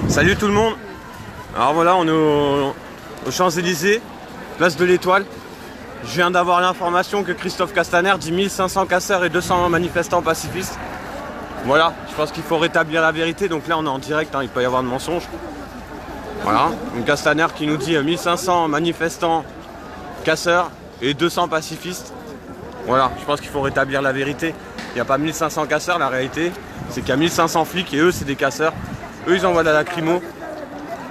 Salut tout le monde. Alors voilà, on est aux Champs-Élysées, place de l'Étoile. Je viens d'avoir l'information que Christophe Castaner dit 1500 casseurs et 200 manifestants pacifistes. Voilà, je pense qu'il faut rétablir la vérité. Donc là on est en direct, hein, il peut y avoir de mensonges. Voilà, donc Castaner qui nous dit 1500 manifestants casseurs et 200 pacifistes. Voilà, je pense qu'il faut rétablir la vérité. Il n'y a pas 1500 casseurs, la réalité c'est qu'il y a 1500 flics et eux c'est des casseurs. Eux ils envoient de la lacrymo.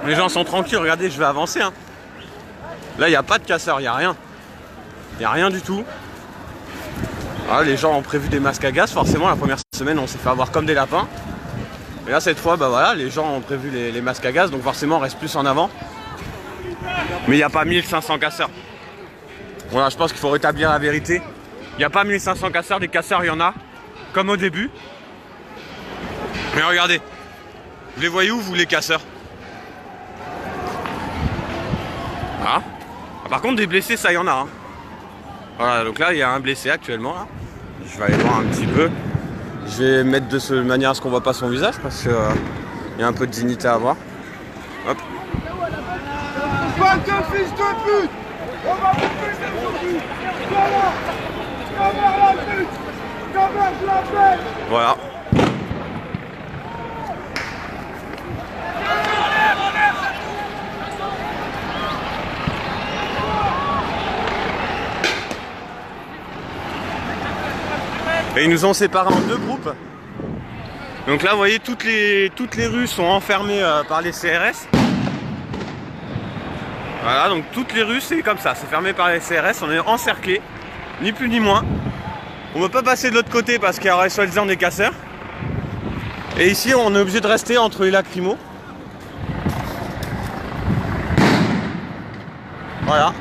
Les gens sont tranquilles, regardez, je vais avancer. Hein. Là il n'y a pas de casseurs, il n'y a rien. Il n'y a rien du tout. Voilà, les gens ont prévu des masques à gaz, forcément la première semaine on s'est fait avoir comme des lapins. Et là cette fois, bah voilà, les gens ont prévu les masques à gaz, donc forcément on reste plus en avant. Mais il n'y a pas 1500 casseurs. Voilà, je pense qu'il faut rétablir la vérité. Il n'y a pas 1500 casseurs, des casseurs il y en a, comme au début. Mais regardez, vous les voyez où vous les casseurs? Voilà. Par contre des blessés ça il y en a. Hein. Voilà, donc là il y a un blessé actuellement. Là. Je vais aller voir un petit peu. Je vais mettre de cette manière à ce qu'on voit pas son visage parce qu'il y a un peu de dignité à avoir. Hop. Pas de fils de pute! On va vous péter aujourd'hui! Voilà! Camarade la pute! Camarade la paix! Voilà. Et ils nous ont séparés en deux groupes. Donc là vous voyez toutes les rues sont enfermées par les CRS. Voilà, donc toutes les rues c'est comme ça, c'est fermé par les CRS, on est encerclés, ni plus ni moins. On ne peut pas passer de l'autre côté parce qu'il y aurait soi-disant des casseurs. Et ici on est obligé de rester entre les lacrymos. Voilà.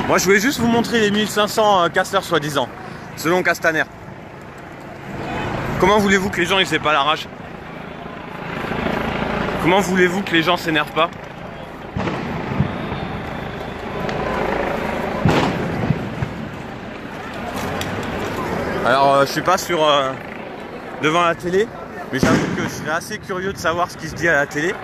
Moi je voulais juste vous montrer les 1500 casseurs soi-disant, selon Castaner. Comment voulez-vous que les gens ils aient pas la rage? Comment voulez-vous que les gens s'énervent pas? Alors je suis pas sur devant la télé, mais j'avoue que je serais assez curieux de savoir ce qui se dit à la télé.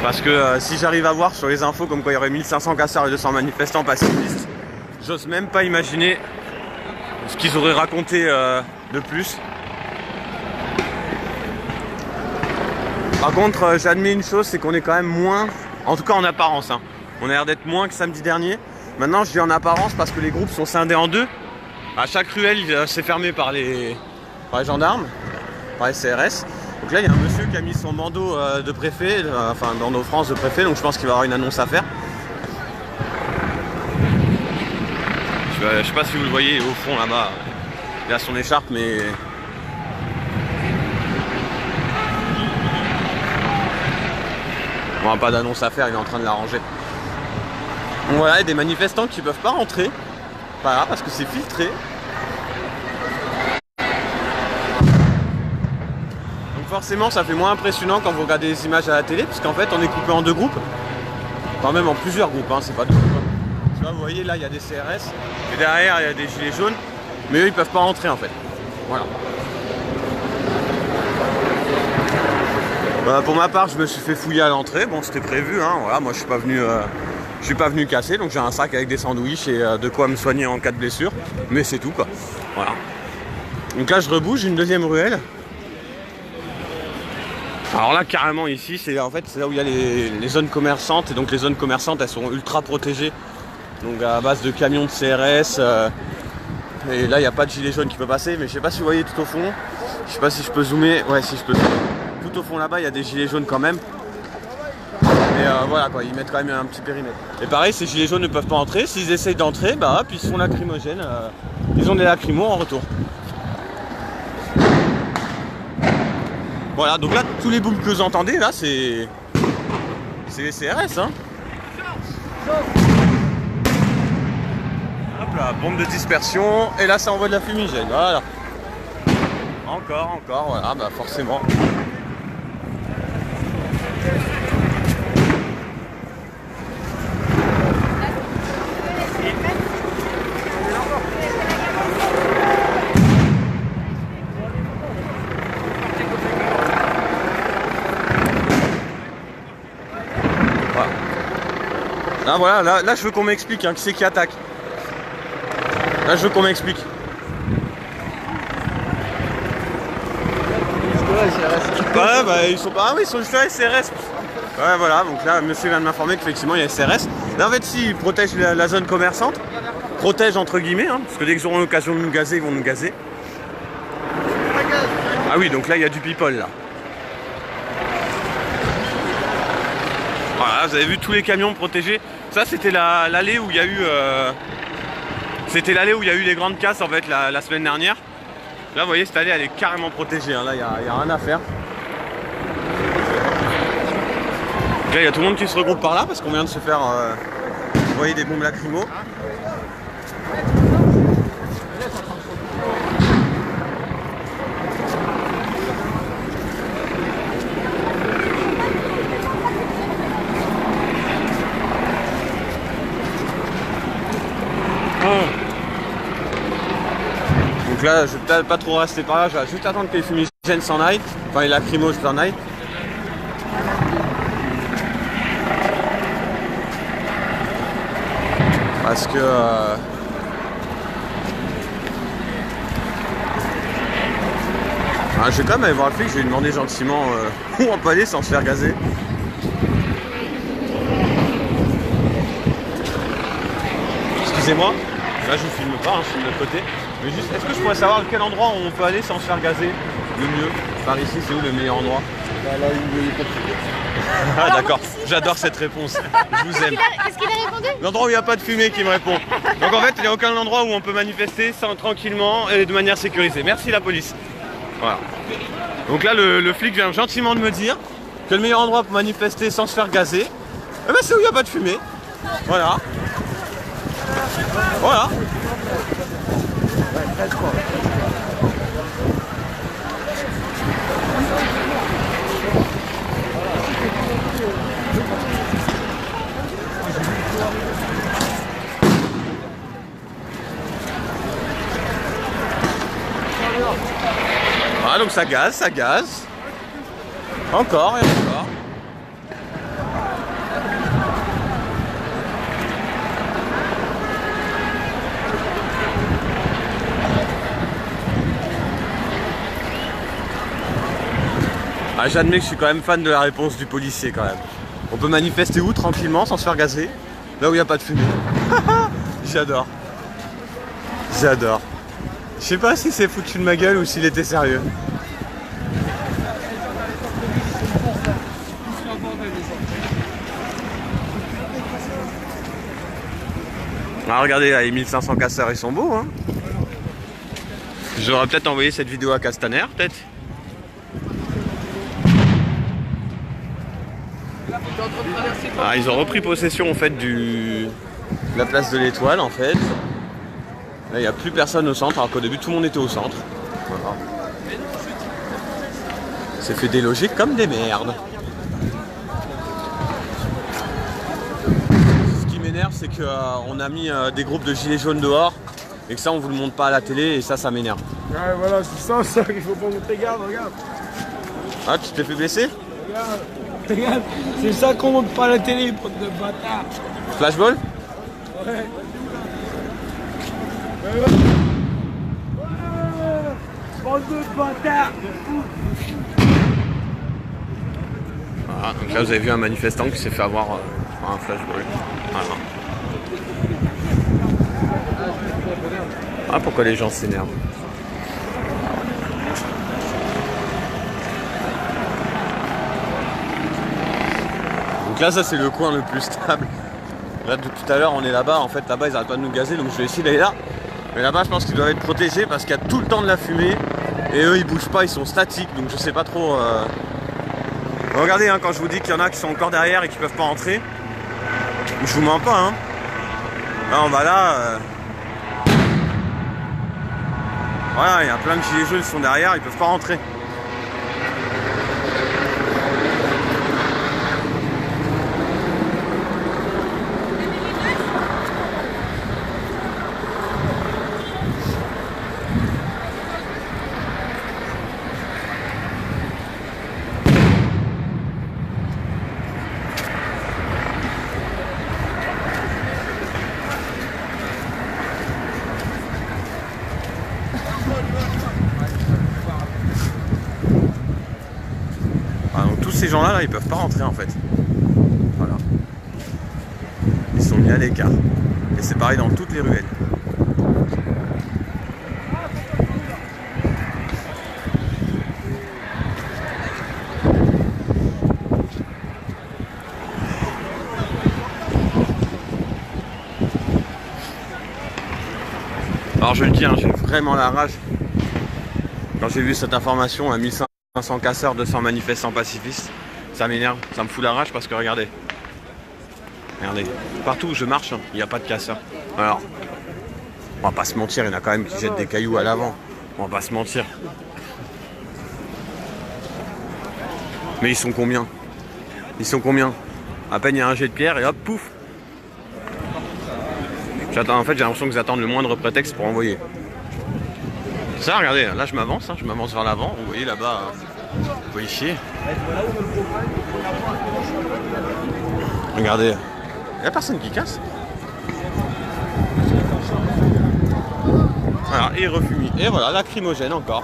Parce que si j'arrive à voir sur les infos comme quoi il y aurait 1500 casseurs et 200 manifestants pacifistes, j'ose même pas imaginer ce qu'ils auraient raconté de plus. Par contre, j'admets une chose, c'est qu'on est quand même moins, en tout cas en apparence, hein. On a l'air d'être moins que samedi dernier. Maintenant je dis en apparence parce que les groupes sont scindés en deux. À chaque ruelle, c'est fermé par les gendarmes, par les CRS. Donc là, il y a un monsieur qui a mis son bandeau de préfet, enfin bandeau France de préfet, donc je pense qu'il va avoir une annonce à faire. Je sais pas si vous le voyez au fond là-bas, il a son écharpe, mais... Bon, pas d'annonce à faire, il est en train de l'arranger. Donc voilà, il y a des manifestants qui peuvent pas rentrer, voilà, parce que c'est filtré. Forcément ça fait moins impressionnant quand vous regardez les images à la télé, parce qu'en fait on est coupé en deux groupes, enfin même en plusieurs groupes, hein, c'est pas deux groupes. Hein. Tu vois, vous voyez là il y a des CRS, et derrière il y a des gilets jaunes, mais eux ils peuvent pas rentrer en fait. Voilà. Pour ma part je me suis fait fouiller à l'entrée, bon c'était prévu, hein, voilà, moi je suis pas venu casser, donc j'ai un sac avec des sandwichs et de quoi me soigner en cas de blessure, mais c'est tout quoi. Voilà. Donc là je rebouge une deuxième ruelle. Alors là carrément ici c'est en fait c'est là où il y a les zones commerçantes, et donc les zones commerçantes elles sont ultra protégées, donc à base de camions de CRS, et là il n'y a pas de gilet jaune qui peut passer, mais je sais pas si vous voyez tout au fond, je sais pas si je peux zoomer, ouais si je peux zoomer, tout au fond là-bas il y a des gilets jaunes quand même, mais voilà quoi, ils mettent quand même un petit périmètre. Et pareil, ces gilets jaunes ne peuvent pas entrer, s'ils essayent d'entrer, bah hop ils se font lacrymogènes, ils ont des lacrymos en retour. Voilà, donc là, tous les booms que vous entendez, là, c'est les CRS, hein. Hop là, bombe de dispersion, et là, ça envoie de la fumigène, voilà. Encore, voilà, bah forcément. Là voilà, là je veux qu'on m'explique hein, qui c'est qui attaque. Là je veux qu'on m'explique. Ouais bah ils sont pas. Ah oui ils sont juste là SRS. Ouais voilà, donc là monsieur vient de m'informer qu'effectivement il y a SRS. Là en fait si ils protègent la zone commerçante, protègent entre guillemets, hein, parce que dès qu'ils auront l'occasion de nous gazer, ils vont nous gazer. Ah oui donc là il y a du people là. Voilà, vous avez vu tous les camions protégés. Ça c'était l'allée où il y a eu c'était l'allée où il y a eu les grandes casses en fait la semaine dernière. Là vous voyez cette allée elle est carrément protégée hein. Là il y a rien à faire. Donc là il y a tout le monde qui se regroupe par là parce qu'on vient de se faire envoyer des bombes lacrymo. Donc là je vais peut-être pas trop rester par là, je vais juste attendre que les fumigènes s'en aillent, enfin les lacrymos s'en aillent. Parce que je vais quand même aller voir le flic, je vais lui demander gentiment où on peut aller sans se faire gazer. Excusez-moi, là je vous filme pas, hein, je suis de l'autre côté. Mais juste, est-ce que je pourrais savoir quel endroit on peut aller sans se faire gazer le mieux? Par ici, c'est où le meilleur endroit? Là où il est compliqué. Ah d'accord, j'adore cette réponse, je vous aime. Qu'est-ce qu'il a répondu? L'endroit où il n'y a pas de fumée qui me répond. Donc en fait, il n'y a aucun endroit où on peut manifester tranquillement et de manière sécurisée. Merci la police. Voilà. Donc là, le flic vient gentiment de me dire que le meilleur endroit pour manifester sans se faire gazer, eh ben, c'est où il n'y a pas de fumée. Voilà. Voilà. Voilà, donc ça gaze, ça gaze. Encore et encore. Ah, j'admets que je suis quand même fan de la réponse du policier quand même. On peut manifester où tranquillement sans se faire gazer? Là où il n'y a pas de fumée. J'adore. J'adore. Je sais pas si c'est foutu de ma gueule ou s'il était sérieux. Ah, regardez là, les 1500 casseurs ils sont beaux hein. J'aurais peut-être envoyé cette vidéo à Castaner peut-être. Ah, ils ont repris possession en fait de la place de l'Étoile en fait. Là il n'y a plus personne au centre alors qu'au début tout le monde était au centre. Voilà. C'est fait déloger comme des merdes. Ce qui m'énerve c'est qu'on a mis des groupes de gilets jaunes dehors et que ça on vous le montre pas à la télé et ça m'énerve. Ouais voilà c'est ça qu'il faut pas montrer, regarde. Ah tu t'es fait blesser? Regarde, c'est ça qu'on montre pas à la télé, pote de bâtard. Flashball? Ouais. Bande de bâtards. Voilà, donc là vous avez vu un manifestant qui s'est fait avoir par un flashball. Voilà. Ah pourquoi les gens s'énervent? Donc là ça c'est le coin le plus stable. Là depuis tout à l'heure on est là-bas, en fait là-bas ils arrêtent pas de nous gazer donc je vais essayer d'aller là. Mais là-bas je pense qu'ils doivent être protégés parce qu'il y a tout le temps de la fumée et eux ils bougent pas, ils sont statiques donc je sais pas trop. Regardez hein, quand je vous dis qu'il y en a qui sont encore derrière et qui peuvent pas entrer, je vous mens pas hein. Là on va là. Voilà, il y a plein de gilets jaunes qui sont derrière, ils peuvent pas rentrer. ces gens-là, là, ils peuvent pas rentrer en fait. Voilà. Ils sont mis à l'écart. Et c'est pareil dans toutes les ruelles. Alors je le dis, hein, j'ai vraiment la rage. Quand j'ai vu cette information à 1500 casseurs, 200 manifestants pacifistes, ça m'énerve, ça me fout la rage parce que regardez. Regardez, partout où je marche, il n'y a pas de casseurs. Alors, on va pas se mentir, il y en a quand même qui jettent des cailloux à l'avant. On va pas se mentir. Mais ils sont combien? Ils sont combien? À peine il y a un jet de pierre et hop, pouf. En fait, j'ai l'impression qu'ils attendent le moindre prétexte pour envoyer. Ça, regardez, là je m'avance, hein, je m'avance vers l'avant. Vous voyez là-bas, vous voyez chier. Regardez, il n'y a personne qui casse. Voilà, et refumé. Et voilà, lacrymogène encore.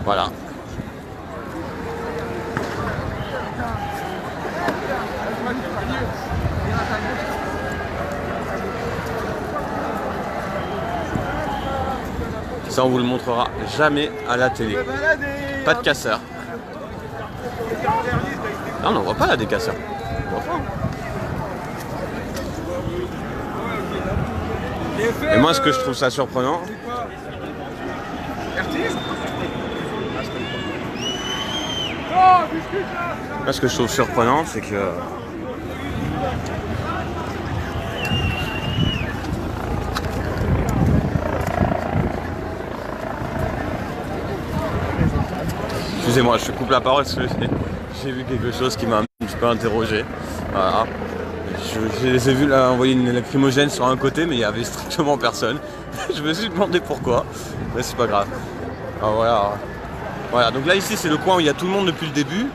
Voilà. Ça, on vous le montrera jamais à la télé. Pas de casseurs. Non, on n'en voit pas là des casseurs. On voit pas. Et moi, ce que je trouve ça surprenant, là, ce que je trouve surprenant, c'est que excusez-moi, je coupe la parole parce que j'ai vu quelque chose qui m'a un petit peu interrogé. Voilà. Je les ai vus là envoyer une lacrymogène sur un côté, mais il n'y avait strictement personne. Je me suis demandé pourquoi, mais c'est pas grave. Alors voilà. Voilà, donc là ici c'est le coin où il y a tout le monde depuis le début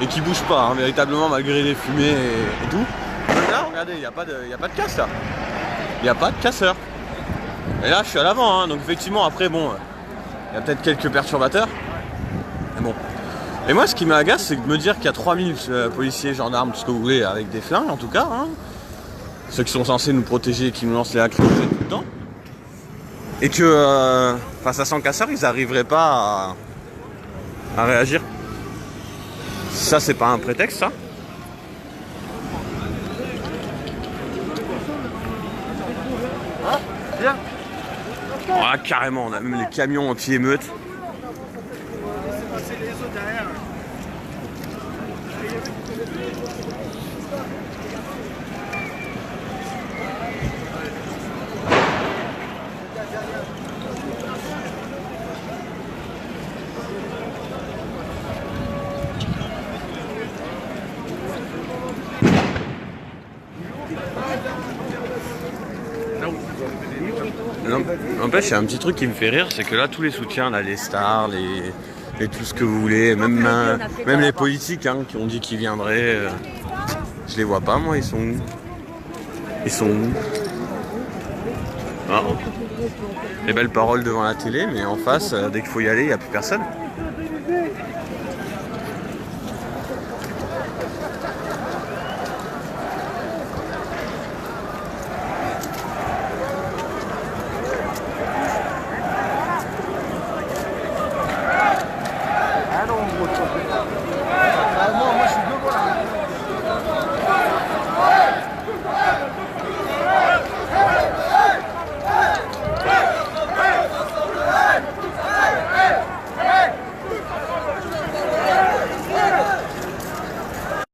et qui bouge pas, hein, véritablement malgré les fumées et tout. Donc là, regardez, il n'y a pas de casse là. Il n'y a pas de casseur. Et là je suis à l'avant, hein, donc effectivement après bon, il y a peut-être quelques perturbateurs. Mais bon. Et moi ce qui m'agace c'est de me dire qu'il y a 3000 policiers, gendarmes, tout ce que vous voulez, avec des flingues en tout cas, hein, ceux qui sont censés nous protéger et qui nous lancent les lacrymogènes tout le temps. Et que face à 100 casseurs, ils n'arriveraient pas à réagir. Ça, c'est pas un prétexte, ça. Ah, carrément, on a même les camions anti-émeute. N'empêche, il y a un petit truc qui me fait rire, c'est que là, tous les soutiens, là, les stars, les tout ce que vous voulez, même les politiques hein, qui ont dit qu'ils viendraient, je les vois pas, moi, ils sont où? Ils sont où? Ah. Les belles paroles devant la télé, mais en face, dès qu'il faut y aller, il n'y a plus personne.